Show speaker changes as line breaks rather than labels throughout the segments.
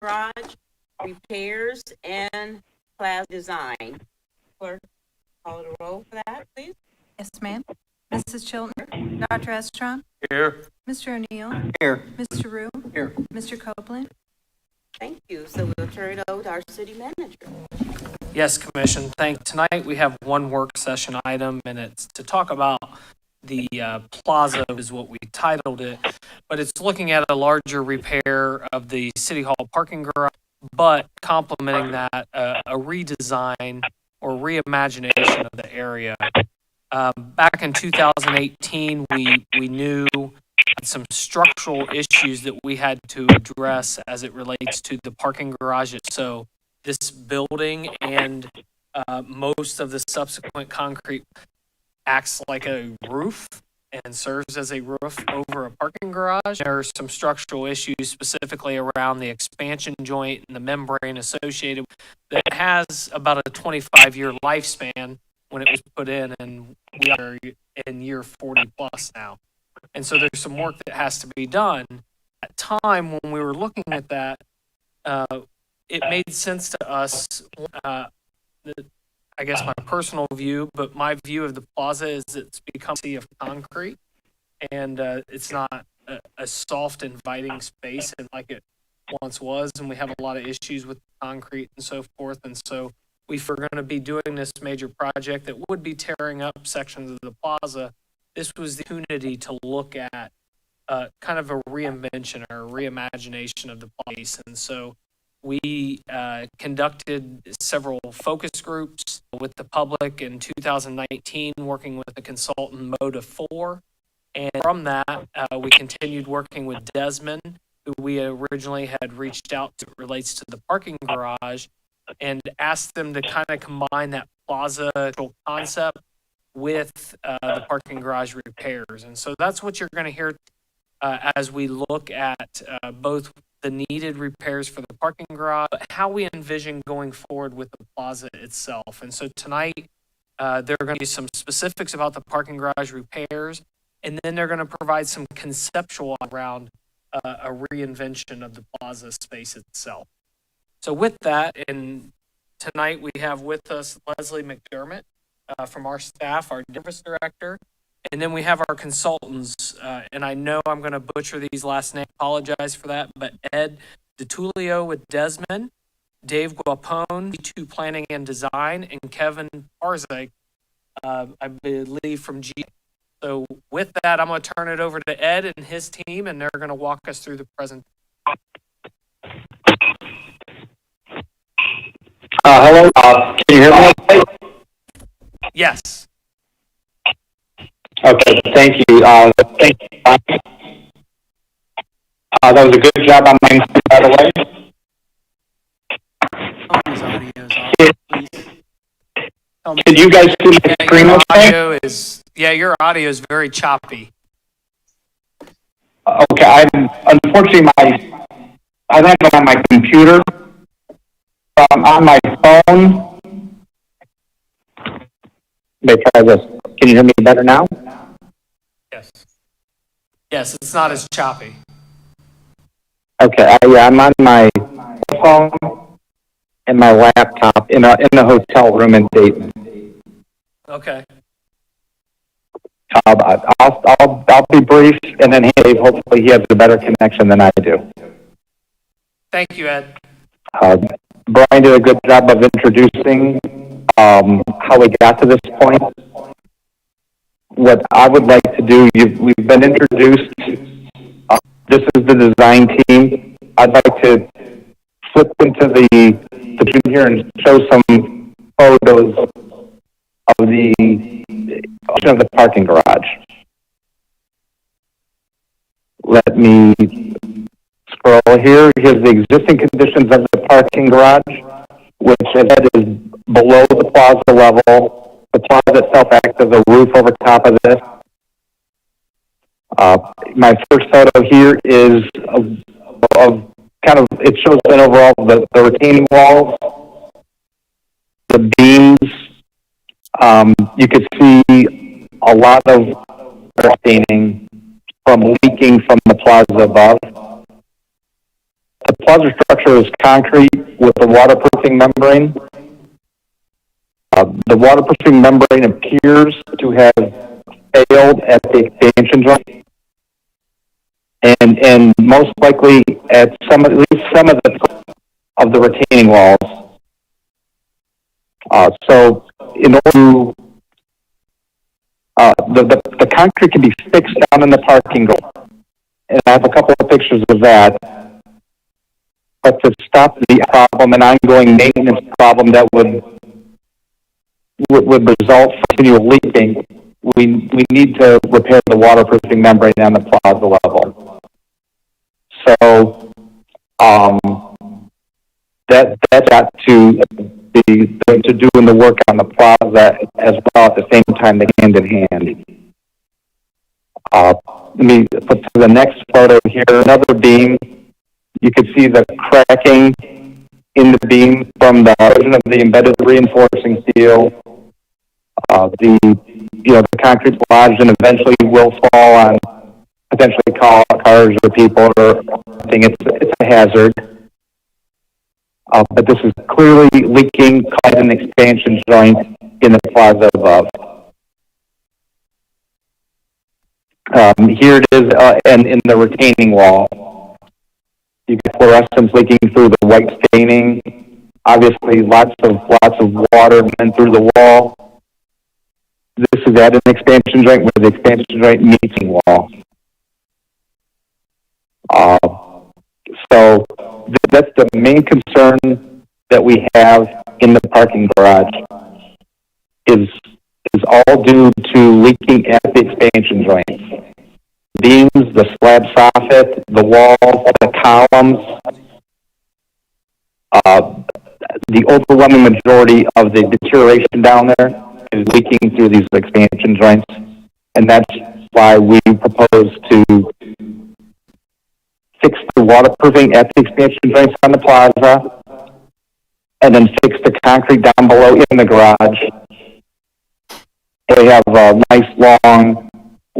garage repairs and Plaza design. Clerk, call the roll for that, please.
Yes, ma'am. Mrs. Chilton, Dr. Estron,
Here.
Mr. O'Neill,
Here.
Mr. Rue,
Here.
Mr. Copeland.
Thank you. So we'll turn it over to our city manager.
Yes, Commission. Tonight we have one work session item, and it's to talk about the Plaza is what we titled it, but it's looking at a larger repair of the City Hall parking garage, but complementing that, a redesign or reimagination of the area. Back in 2018, we knew some structural issues that we had to address as it relates to the parking garage. So this building and most of the subsequent concrete acts like a roof and serves as a roof over a parking garage. There are some structural issues specifically around the expansion joint and the membrane associated that has about a 25-year lifespan when it was put in, and we are in year 40 plus now. And so there's some work that has to be done. At time when we were looking at that, it made sense to us, I guess my personal view, but my view of the Plaza is it's become a sea of concrete, and it's not a soft, inviting space and like it once was, and we have a lot of issues with concrete and so forth. And so if we're going to be doing this major project that would be tearing up sections of the Plaza, this was the opportunity to look at kind of a reinvention or a reimagination of the place. And so we conducted several focus groups with the public in 2019, working with a consultant, Moda 4. And from that, we continued working with Desmond, who we originally had reached out to, relates to the parking garage, and asked them to kind of combine that Plaza concept with the parking garage repairs. And so that's what you're going to hear as we look at both the needed repairs for the parking garage, but how we envision going forward with the Plaza itself. And so tonight, there are going to be some specifics about the parking garage repairs, and then they're going to provide some conceptual around a reinvention of the Plaza space itself. So with that, and tonight we have with us Leslie McDermott from our staff, our service director, and then we have our consultants, and I know I'm going to butcher these last names, apologize for that, but Ed DiTullio with Desmond, Dave Guapone, D2 Planning and Design, and Kevin Parzak, I believe from G. So with that, I'm going to turn it over to Ed and his team, and they're going to walk us through the presentation.
Hello, can you hear me okay?
Yes.
Okay, thank you. That was a good job on my end, by the way.
His audio is off, please.
Can you guys see the screen
your
okay?
Your audio is very choppy.
Okay, unfortunately, I have it on my computer. On my phone. Let me try this. Can you hear me better now?
Yes. Yes, it's not as choppy.
Okay, I'm on my phone and my laptop in the hotel room in Dayton.
Okay.
I'll be brief, and then Dave, hopefully he has a better connection than I do.
Thank you, Ed.
Brian did a good job of introducing how we got to this point. What I would like to do, we've been introduced. This is the design team. I'd like to flip into the screen here and show some photos of the parking garage. Let me scroll here. Here's the existing conditions of the parking garage, which is below the Plaza level. The Plaza itself acts as a roof over top of this. My first photo here is of kind of, it shows an overall the retaining walls, the beams. You could see a lot of retaining from leaking from the Plaza above. the plaza structure is concrete with a waterproofing membrane. The waterproofing membrane appears to have failed at the expansion joint, and most likely at least some of the retaining walls. So in order to the concrete can be fixed down in the parking lot, and I have a couple of pictures of that. But to stop the problem, an ongoing maintenance problem that would result from continual leaking, we need to repair the waterproofing membrane on the plaza level. So that's got to doing the work on the plaza as well at the same time, hand in hand. Let me put to the next photo here, another beam. You can see the cracking in the beam from the origin of the embedded reinforcing steel. The concrete lodged and eventually will fall on potentially cars or people or something. It's a hazard. But this is clearly leaking, causing an expansion joint in the plaza above. Here it is, and in the retaining wall. You get fluorescence leaking through the white staining. Obviously, lots of water went through the wall. This is at an expansion joint where the expansion joint meets the wall. So that's the main concern that we have in the parking garage is all due to leaking at the expansion joints. Beams, the slab soffit, the walls, the columns. The overwhelming majority of the deterioration down there is leaking through these expansion joints, and that's why we propose to fix the waterproofing at the expansion joints on the plaza, and then fix the concrete down below in the garage. They have a nice long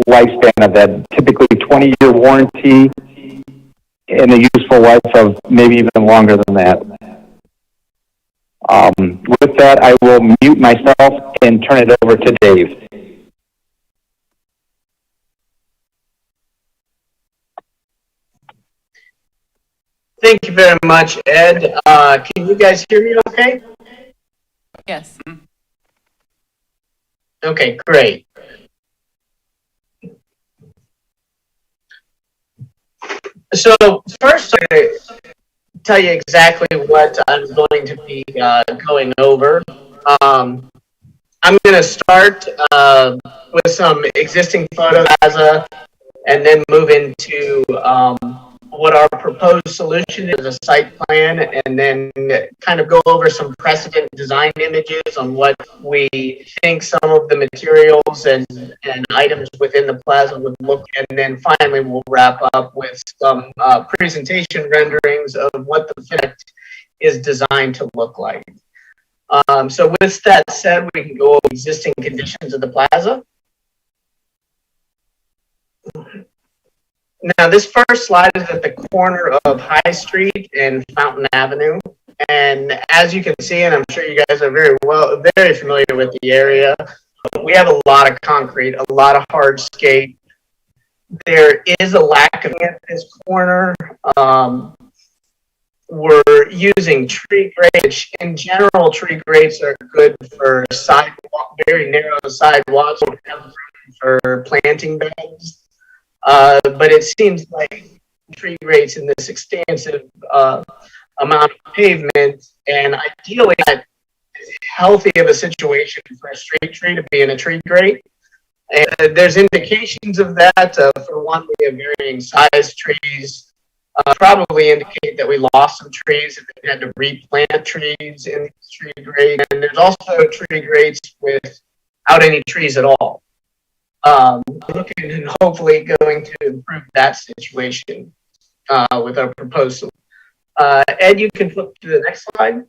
lifespan of that, typically 20-year warranty, and a useful life of maybe even longer than that. With that, I will mute myself and turn it over to Dave.
Thank you very much, Ed. Can you guys hear me okay?
Yes.
Okay, great. So first, I tell you exactly what I'm going to be going over. I'm going to start with some existing photos and then move into what our proposed solution is, a site plan, and then kind of go over some precedent design images on what we think some of the materials and items within the plaza would look, and then finally we'll wrap up with some presentation renderings of what the fit is designed to look like. So with that said, we can go over existing conditions of the plaza. Now, this first slide is at the corner of High Street and Fountain Avenue. And as you can see, and I'm sure you guys are very familiar with the area, we have a lot of concrete, a lot of hardscape. There is a lack of at this corner. We're using tree grades. In general, tree grades are good for sidewalk, very narrow sidewalks for planting beds. But it seems like tree grades in this extensive amount of pavement, and ideally not healthy of a situation for a street tree to be in a tree grate. And there's indications of that. For one, we have varying size trees. Probably indicate that we lost some trees and we had to replant trees in the tree grate. And there's also tree grates without any trees at all. Looking and hopefully going to improve that situation with our proposal. Ed, you can flip to the next slide.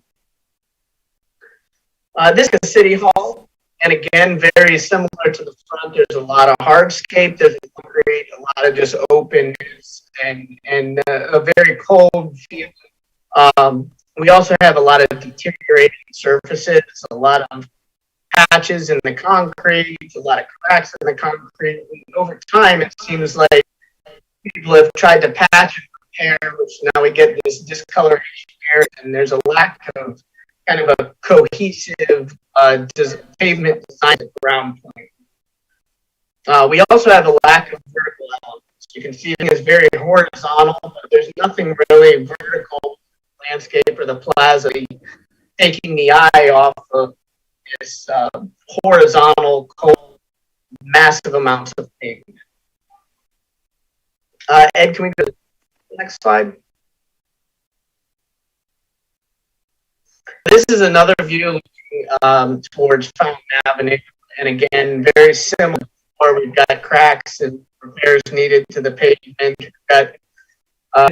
This is City Hall, and again, very similar to the front. There's a lot of hardscape, there's concrete, a lot of just openness and a very cold feel. We also have a lot of deteriorating surfaces, a lot of patches in the concrete, a lot of cracks in the concrete. And over time, it seems like people have tried to patch and repair, which now we get this discoloration here, and there's a lack of kind of a cohesive pavement design at the ground point. We also have a lack of vertical elements. You can see it's very horizontal, but there's nothing really vertical landscape or the plaza taking the eye off of this horizontal, cold, massive amounts of pavement. Ed, can we go to the next slide? This is another view looking towards Fountain Avenue, and again, very similar. Where we've got cracks and repairs needed to the pavement. We've got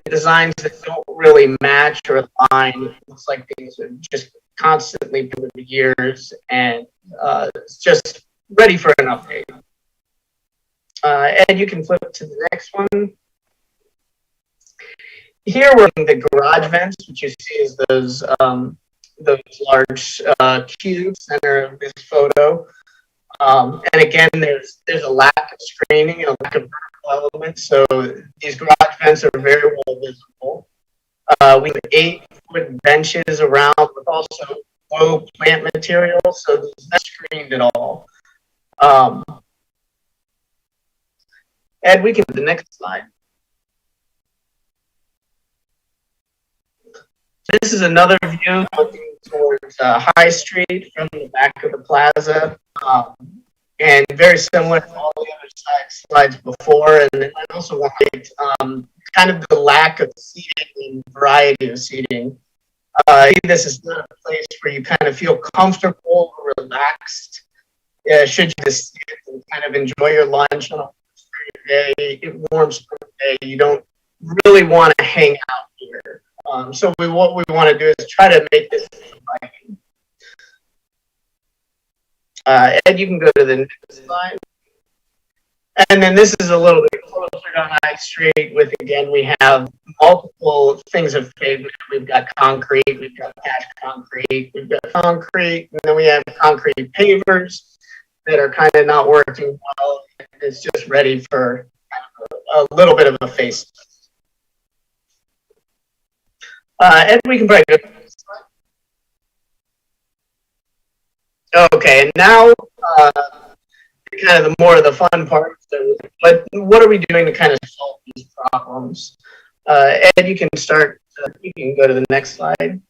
designs that don't really match or align. It looks like things are just constantly put over the years, and it's just ready for an update. Ed, you can flip to the next one. Here we're in the garage vents, which you see is those large cubes center of this photo. And again, there's a lack of screening and a lack of vertical elements, so these garage vents are very well visible. We have 8-foot benches around with also low plant material, so it's not screened at all. Ed, we can do the next slide. This is another view looking towards High Street from the back of the plaza, and very similar to all the other slides before. And then I also wanted kind of the lack of seating and variety of seating. This is not a place where you kind of feel comfortable or relaxed. Should you just sit and kind of enjoy your lunch on a warm spring day, you don't really want to hang out here. So what we want to do is try to make this inviting. Ed, you can go to the next slide. And then this is a little bit closer to High Street with, again, we have multiple things of pavement. We've got concrete, we've got patched concrete, we've got concrete, and then we have concrete pavers that are kind of not working well. It's just ready for a little bit of a facelift. And we can probably go to the next slide. Okay, and now kind of the more of the fun part. But what are we doing to kind of solve these problems? Ed, you can start. You can go to the next slide.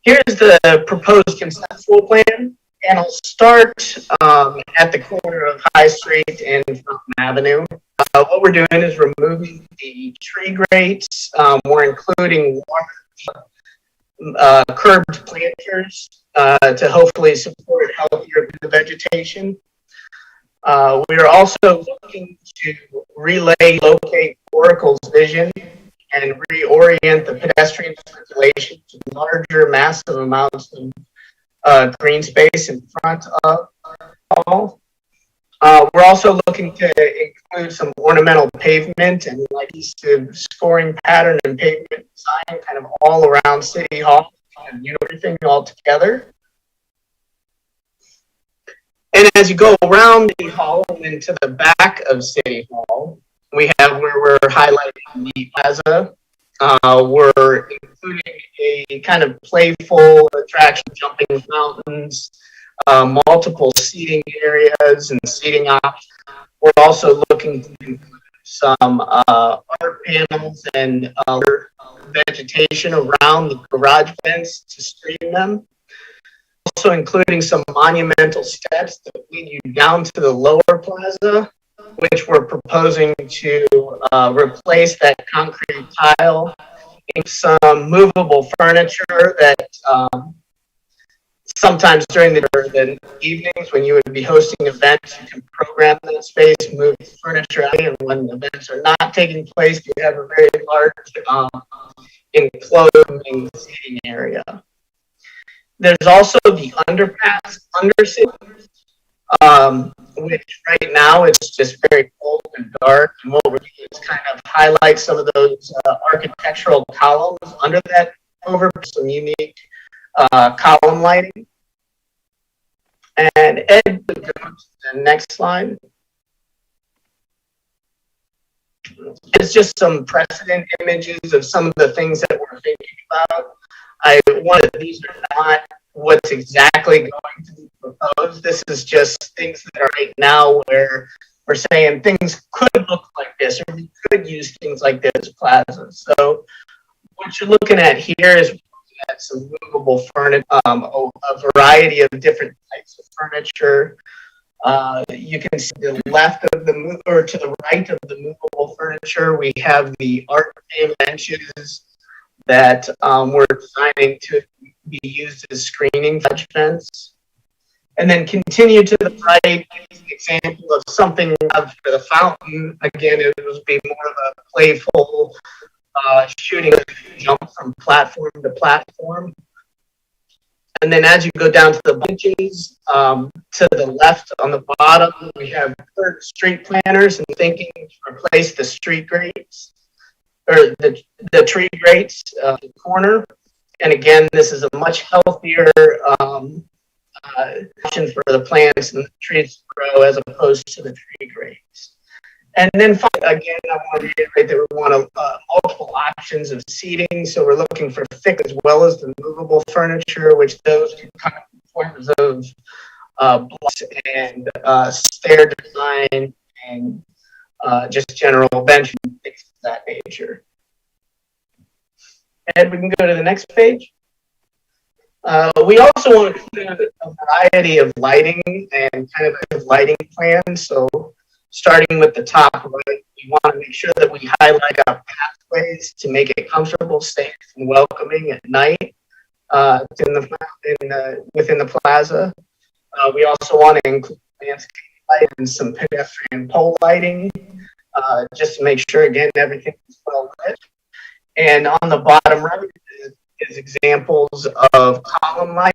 Here's the proposed conceptual plan, and I'll start at the corner of High Street and Fountain Avenue. What we're doing is removing the tree grates. We're including curbed planters to hopefully support healthier vegetation. We are also looking to locate Oracle's vision and reorient the pedestrian circulation to larger, massive amounts of green space in front of all. We're also looking to include some ornamental pavement and adhesive scoring pattern and pavement design kind of all around City Hall and everything all together. And as you go around City Hall and into the back of City Hall, we have where we're highlighting the plaza. We're including a kind of playful attraction, jumping fountains, multiple seating areas and seating options. We're also looking to include some art panels and vegetation around the garage vents to screen them. Also including some monumental steps that lead you down to the lower plaza, which we're proposing to replace that concrete tile with some movable furniture that sometimes during the evenings when you would be hosting events, you can program that space, move the furniture out, and when events are not taking place, you have a very large enclosed seating area. There's also the Underpass under city. which right now it's just very cold and dark. And what we're doing is kind of highlight some of those architectural columns under that over, some unique column lighting. And Ed, go to the next slide. It's just some precedent images of some of the things that we're thinking about. These are not what's exactly going to be proposed. This is just things that are right now where we're saying things could look like this, or we could use things like this Plaza. So what you're looking at here is at some movable furniture, a variety of different types of furniture. You can see to the left of the or to the right of the movable furniture, we have the art benches that we're designing to be used as screening fence. And then continue to the right, an example of something for the fountain. Again, it would be more of a playful shooting jump from platform to platform. And then as you go down to the benches, to the left on the bottom, we have street planners and thinking to replace the street grates, or the tree grates corner. And again, this is a much healthier option for the plants and the trees to grow as opposed to the tree grates. And then again, I want to reiterate that we want multiple options of seating. So we're looking for thick as well as the movable furniture, which those can come in forms of blocks and stair design and just general bench and things of that nature. And we can go to the next page. We also want to include a variety of lighting and kind of lighting plans. So starting with the top right, we want to make sure that we highlight our pathways to make it comfortable, safe, and welcoming at night within the plaza. We also want to include landscape light and some pedestrian pole lighting, just to make sure, again, everything is well lit. And on the bottom right is examples of column light.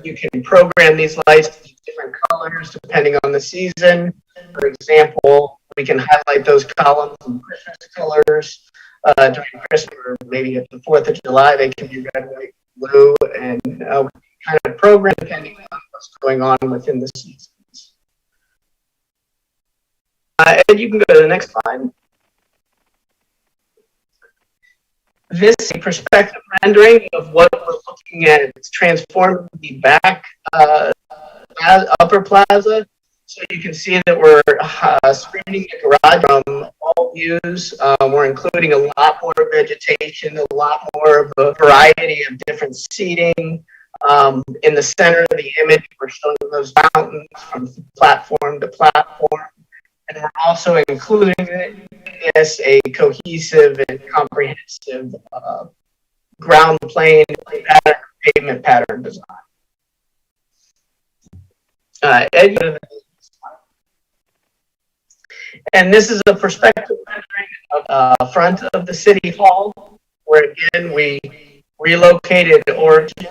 You can program these lights to be different colors depending on the season. For example, we can highlight those columns in Christmas colors during Christmas, or maybe at the 4th of July, they can be red, white, blue, and we can kind of program depending on what's going on within the seasons. And you can go to the next slide. This is a perspective rendering of what we're looking at. It's transformed the back upper plaza. So you can see that we're screening the garage from all views. We're including a lot more vegetation, a lot more of a variety of different seating. In the center of the image, we're showing those mountains from platform to platform. And we're also including it as a cohesive and comprehensive ground plane pattern, pavement pattern design. Ed, and this is a perspective rendering of front of the city hall, where again we relocated origin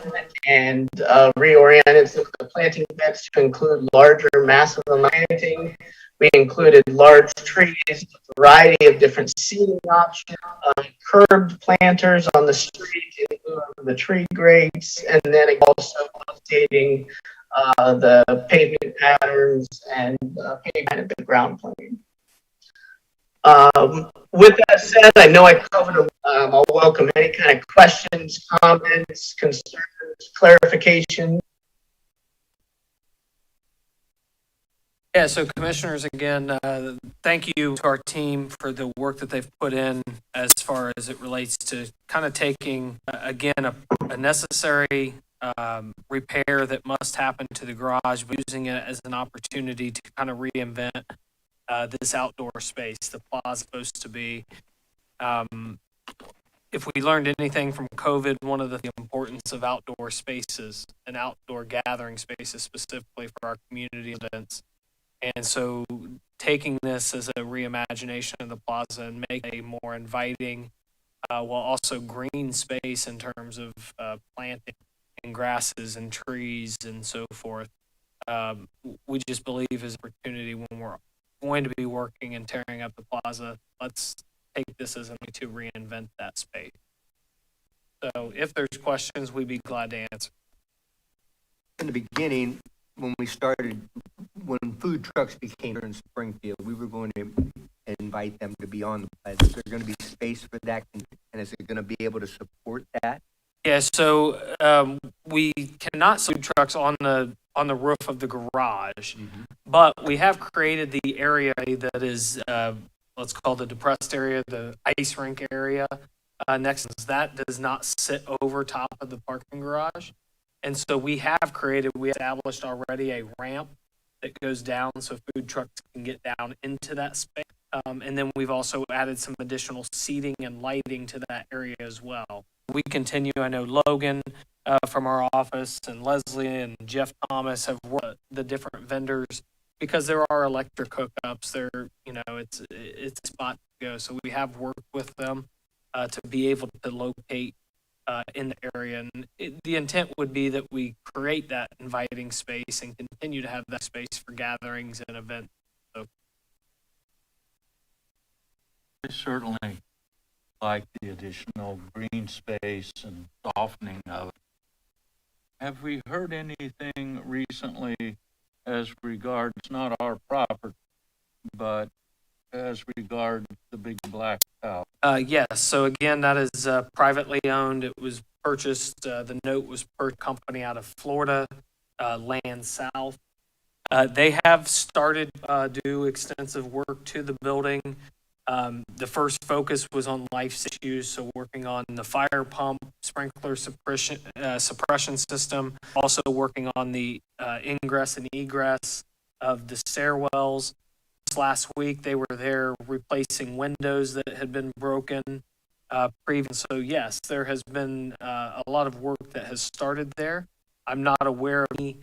and reoriented some of the planting beds to include larger, massive planting. We included large trees, a variety of different seating options, curbed planters on the street in lieu of the tree grates, and then also updating the pavement patterns and pavement at the ground plane. With that said, I know I covered. I'll welcome any kind of questions, comments, concerns, clarification.
Yeah, so commissioners, again, thank you to our team for the work that they've put in as far as it relates to kind of taking, again, a necessary repair that must happen to the garage, but using it as an opportunity to kind of reinvent this outdoor space. The plaza is supposed to be, if we learned anything from COVID, one of the importance of outdoor spaces and outdoor gathering spaces specifically for our community events. And so taking this as a reimagination of the plaza and make a more inviting, while also green space in terms of planting and grasses and trees and so forth, we just believe is an opportunity when we're going to be working and tearing up the plaza. Let's take this as a way to reinvent that space. So if there's questions, we'd be glad to answer.
In the beginning, when we started, when food trucks became here in Springfield, we were going to invite them to be on the plaza. Is there going to be space for that, and is it going to be able to support that?
Yeah, so we cannot see food trucks on the roof of the garage, but we have created the area that is let's call the depressed area, the ice rink area. Next, that does not sit over top of the parking garage, and so we established already a ramp that goes down so food trucks can get down into that space. And then we've also added some additional seating and lighting to that area as well. We continue, I know Logan from our office and Leslie and Jeff Thomas have worked the different vendors because there are electric hookups there, it's a spot to go. So we have worked with them to be able to locate in the area. And the intent would be that we create that inviting space and continue to have that space for gatherings and events. So.
I certainly like the additional green space and softening of it. Have we heard anything recently as regards not our property, but as regards the big black house?
Yes. So again, that is privately owned. It was purchased. The note was per company out of Florida, Land South. They have started do extensive work to the building. The first focus was on life issues, so working on the fire pump, sprinkler suppression system, also working on the ingress and egress of the stairwells. Last week, they were there replacing windows that had been broken previous. So yes, there has been a lot of work that has started there. I'm not aware of any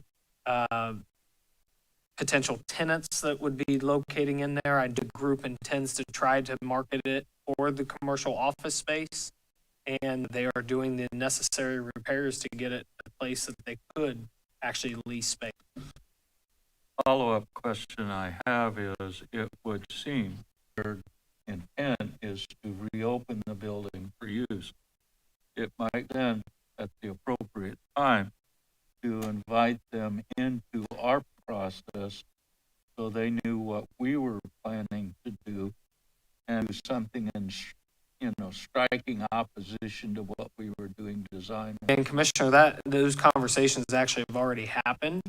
potential tenants that would be locating in there. I know the group intends to try to market it for the commercial office space, and they are doing the necessary repairs to get it a place that they could actually lease space.
Follow-up question I have is, it would seem their intent is to reopen the building for use. It might then, at the appropriate time, to invite them into our process so they knew what we were planning to do and do something in striking opposition to what we were doing design.
And Commissioner, those conversations actually have already happened.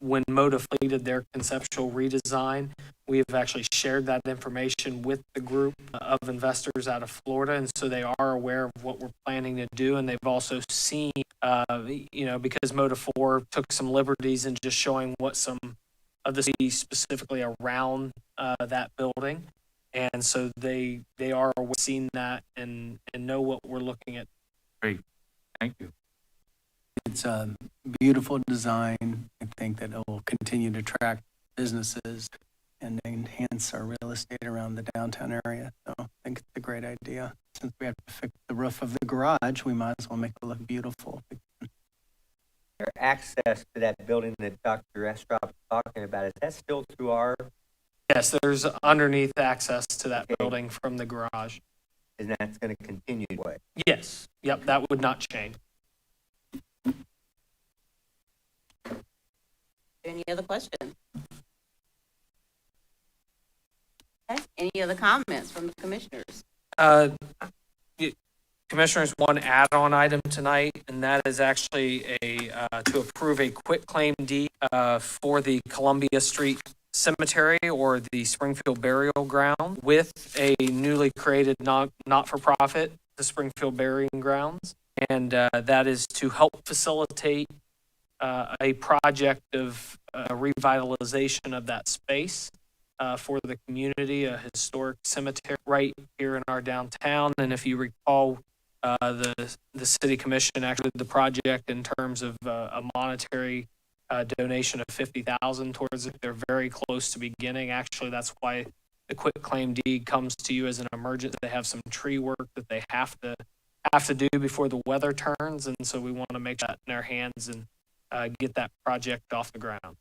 When Moda Fleet did their conceptual redesign, we have actually shared that information with the group of investors out of Florida, and so they are aware of what we're planning to do, and they've also seen, because Moda 4 took some liberties in just showing what some of the cities specifically around that building, and so they are seeing that and know what we're looking at.
Great, thank you.
It's a beautiful design. I think that it will continue to attract businesses and enhance our real estate around the downtown area. So I think it's a great idea. Since we have to fix the roof of the garage, we might as well make it look beautiful.
Their access to that building that Dr. Estrop is talking about, is that still through our?
Yes, there's underneath access to that building from the garage.
And that's going to continue? What?
Yes. Yep, that would not change.
Any other questions? Okay. Any other comments from the commissioners?
Commissioners, one add-on item tonight, and that is actually to approve a quitclaim deed for the Columbia Street Cemetery or the Springfield Burial Ground with a newly created not-for-profit, the Springfield Burying Grounds, and that is to help facilitate a project of revitalization of that space for the community, a historic cemetery right here in our downtown. And if you recall, the city commission actually did the project in terms of a monetary donation of $50,000 towards it. They're very close to beginning. Actually, that's why the quitclaim deed comes to you as an emergency. They have some tree work that they have to do before the weather turns, and so we want to make that in their hands and get that project off the ground.